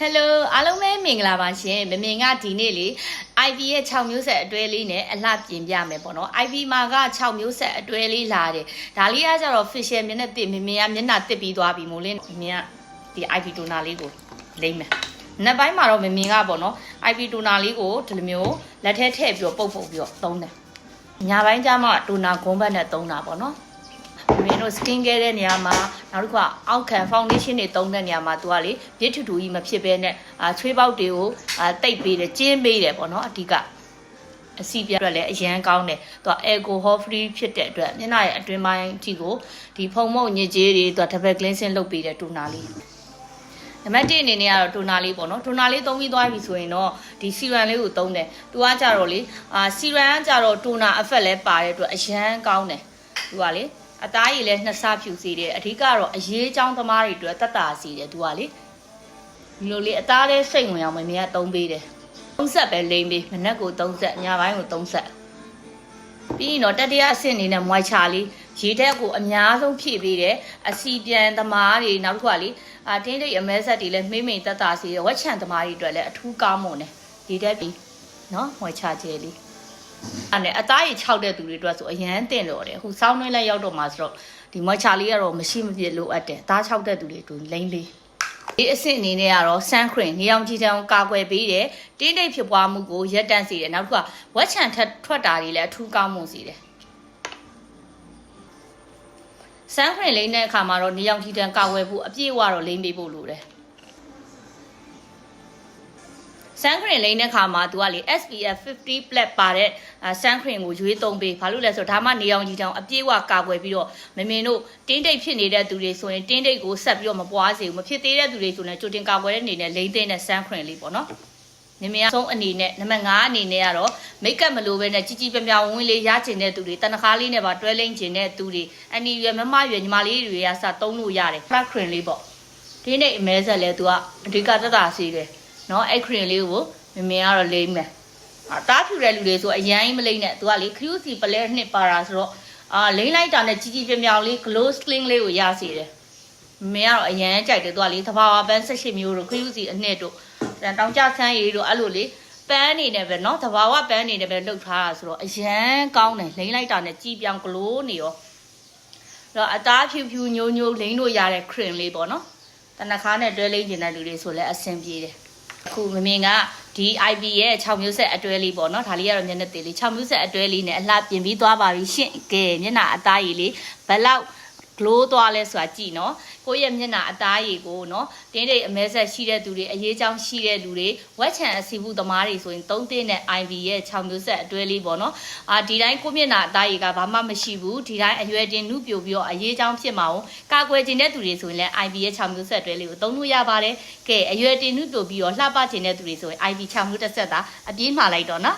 Hello အားလုံးပဲမင်္ဂလာပါရှင်မမြင်ကဒီနေ့လေ IV ရဲ့6မျိုးဆက်အတွဲလေးနဲ့အလှပြင်ပြမယ်ပေါ့နော် IV မှာက6မျိုးဆက်အတွဲလေးလာတယ်ဒါလေးကကြတော့ facial မျက်နှာတစ်မမြင်ကမျက်နှာတစ်ပြီးသွားပြီမို့လဲမြင်ကဒီ IV toner လေးကိုလိမ့်မယ်နှစ်ပိုင်းမှာတော့မမြင်ကပေါ့နော် IV toner လေးကိုဒီလိုမျိုးလက်ထဲထည့်ပြီးတော့ပုတ်ပြီးတော့သုံးတယ်ညပိုင်းကျမှ toner ဂုံးဘက်နဲ့သုံးတာပေါ့နော်မင်းတို့ skin care တဲ့နေရာမှာနောက်တစ်ခုကအောက်ခံ foundation တွေသုံးတဲ့နေရာမှာသူကလေပြည့်ထူထူကြီးမဖြစ်ဘဲနဲ့ချွေးပေါက်တွေကိုတိတ်ပေးတယ်ကျင်းပေးတယ်ပေါ့နော်အဓိကအစီပြအတွက်လည်းအရန်ကောင်းတယ်သူက alcohol free ဖြစ်တဲ့အတွက်မျက်နှာရဲ့အတွင်းပိုင်းအထိကိုဒီဖုံမုံညစ်ကြေးတွေသူက double cleansing လုပ်ပေးတဲ့တိုနာလေးနံပါတ်1အနေနဲ့ကတော့တိုနာလေးပေါ့နော်တိုနာလေးသုံးပြီးသွားပြီဆိုရင်တော့ဒီစီရမ်လေးကိုသုံးတယ်သူကကြတော့လေစီရမ်ကကြတော့တိုနာ effect လဲပါတဲ့အတွက်အရန်ကောင်းတယ်သူကလေအသားရည်လည်းနှစ်ဆဖြူစေတယ်အဓိကတော့အရေးချောင်းသမားတွေအတွက်တက်တာစီတယ်သူကလေဒီလိုလေးအသားလေးစိတ်ဝင်အောင်မမေကသုံးပေးတယ်3ဆက်ပဲလိမ့်ပေးမနက်ကို3ဆက်ညပိုင်းကို3ဆက်ပြီးရင်တော့တတိယအဆင့်အနေနဲ့ moisture လေးရေဓာတ်ကိုအများဆုံးဖြည့်ပေးတယ်အစီပြန်သမားတွေနောက်တစ်ခုကလေတင်းတိတ်အမဲဆက်တွေလည်းမိမ့်တက်တာစီတယ်ဝက်ချန်သမားတွေအတွက်လည်းအထူးကောင်းမွန်တယ်ရေဓာတ်ပြီးနော် moisture ကျဲလေးအဲ့အသားရည်6တဲ့သူတွေအတွက်ဆိုအရန်တင်လို့တယ်အခုစောင်းနှွေးလဲရောက်တော့မှာဆိုတော့ဒီမွှချလေးကတော့မရှိမပြည့်လိုအပ်တယ်သား6တဲ့သူတွေတူလိမ့်လေးဒီအဆင့်အနေနဲ့ကတော့ sun cream နေအောင်ကြည်တန်းကာကွယ်ပေးတယ်တင်းတိတ်ဖြစ်ပွားမှုကိုရပ်တန့်စေတယ်နောက်တစ်ခုကဝက်ချန်ထွက်တာတွေလည်းအထူးကောင်းမွန်စေတယ်sun cream လိမ့်တဲ့အခါမှာတော့နေအောင်ကြည်တန်းကာကွယ်ဖို့အပြည့်အဝတော့လိမ့်ပေးဖို့လိုတယ်sun cream လိမ့်တဲ့ခါမှာသူကလေ SPF 50 plus ပါတဲ့sun cream ကိုရွေးသုံးပေးဘာလို့လဲဆိုတော့ဒါမှနေအောင်ကြီးတောင်အပြည့်အဝကာကွယ်ပြီးတော့မင်းတို့တင်းတိတ်ဖြစ်နေတဲ့သူတွေဆိုရင်တင်းတိတ်ကိုဆက်ပြီးတော့မပွားစေဘူးမဖြစ်သေးတဲ့သူတွေဆိုရင်ကြိုတင်ကာကွယ်တဲ့အနေနဲ့လိမ့်တဲ့ sun cream လေးပေါ့နော်နမရဆုံးအနေနဲ့နံပါတ်5အနေနဲ့ကတော့ make up မလိုဘဲနဲ့ကြီးကြီးပြပြဝင်းလေးရချင်တဲ့သူတွေတနခါလေးနဲ့ပါတွဲလိမ့်ချင်တဲ့သူတွေအနီရွယ်မမရွယ်ညီမလေးတွေကစသုံးလို့ရတယ် black cream လေးပေါ့ဒီနေ့အမဲဆက်လဲသူကအဓိကတက်တာစီတယ်နော်အဲ့ cream လေးကိုမမေကတော့လိမ့်မယ်တားဖြူတဲ့လူတွေဆိုအရန်ကြီးမလိမ့်နဲ့သူကလေ QC ပလဲနှစ်ပါတာဆိုတော့လိမ့်လိုက်တာနဲ့ကြီးကြီးပြပြောင်လေး glow skin လေးကိုရစေတယ်မမေကတော့အရန်ကြိုက်တယ်သူကလေသဘာဝပန်း18မျိုးတို့ QC အနှစ်တို့တောင်ကြဆန်းရည်တို့အဲ့လိုလေပန်းအနေနဲ့ပဲเนาะသဘာဝပန်းအနေနဲ့ပဲလှုပ်ထားတာဆိုတော့အရန်ကောင်းတယ်လိမ့်လိုက်တာနဲ့ကြီးပြောင် glow နေရောအဲ့တော့အသားဖြူဖြူညိုညိုလိမ့်လို့ရတဲ့ cream လေးပေါ့နော်တနခါနဲ့တွဲလိမ့်ကျင်တဲ့လူတွေဆိုလည်းအဆင်ပြေတယ်အခုမမြင်ကဒီ IV ရဲ့6မျိုးဆက်အတွဲလေးပေါ့နော်ဒါလေးကတော့မျက်နှာသေးလေး6မျိုးဆက်အတွဲလေးနဲ့အလှပြင်ပြီးသွားပါပြီရှင့်ကဲမျက်နှာအသားရည်လေးဘယ်လောက် glow သွားလဲဆိုတာကြည့်နော်ကိုယ့်ရဲ့မျက်နှာအသားရည်ကိုနော်တင်းတိတ်အမဲဆက်ရှိတဲ့သူတွေအရေးချောင်းရှိတဲ့လူတွေဝက်ချန်အစီဘူးသမားတွေဆိုရင်3တင်းနဲ့ IV ရဲ့6မျိုးဆက်အတွဲလေးပေါ့နော်ဒီတိုင်းကိုယ့်မျက်နှာအသားရည်ကဘာမှမရှိဘူးဒီတိုင်းအရွယ်တင်နှုတ်ပြိုပြီးတော့အရေးချောင်းဖြစ်မှာကိုကာကွယ်ခြင်းတဲ့သူတွေဆိုရင်လည်း IV ရဲ့6မျိုးဆက်အတွဲလေးကိုသုံးလို့ရပါတယ်ကဲအရွယ်တင်နှုတ်ပြိုပြီးတော့လှပခြင်းတဲ့သူတွေဆိုရင် IV 6မျိုးတစ်ဆက်သာအပြေးမှာလိုက်တော့နော်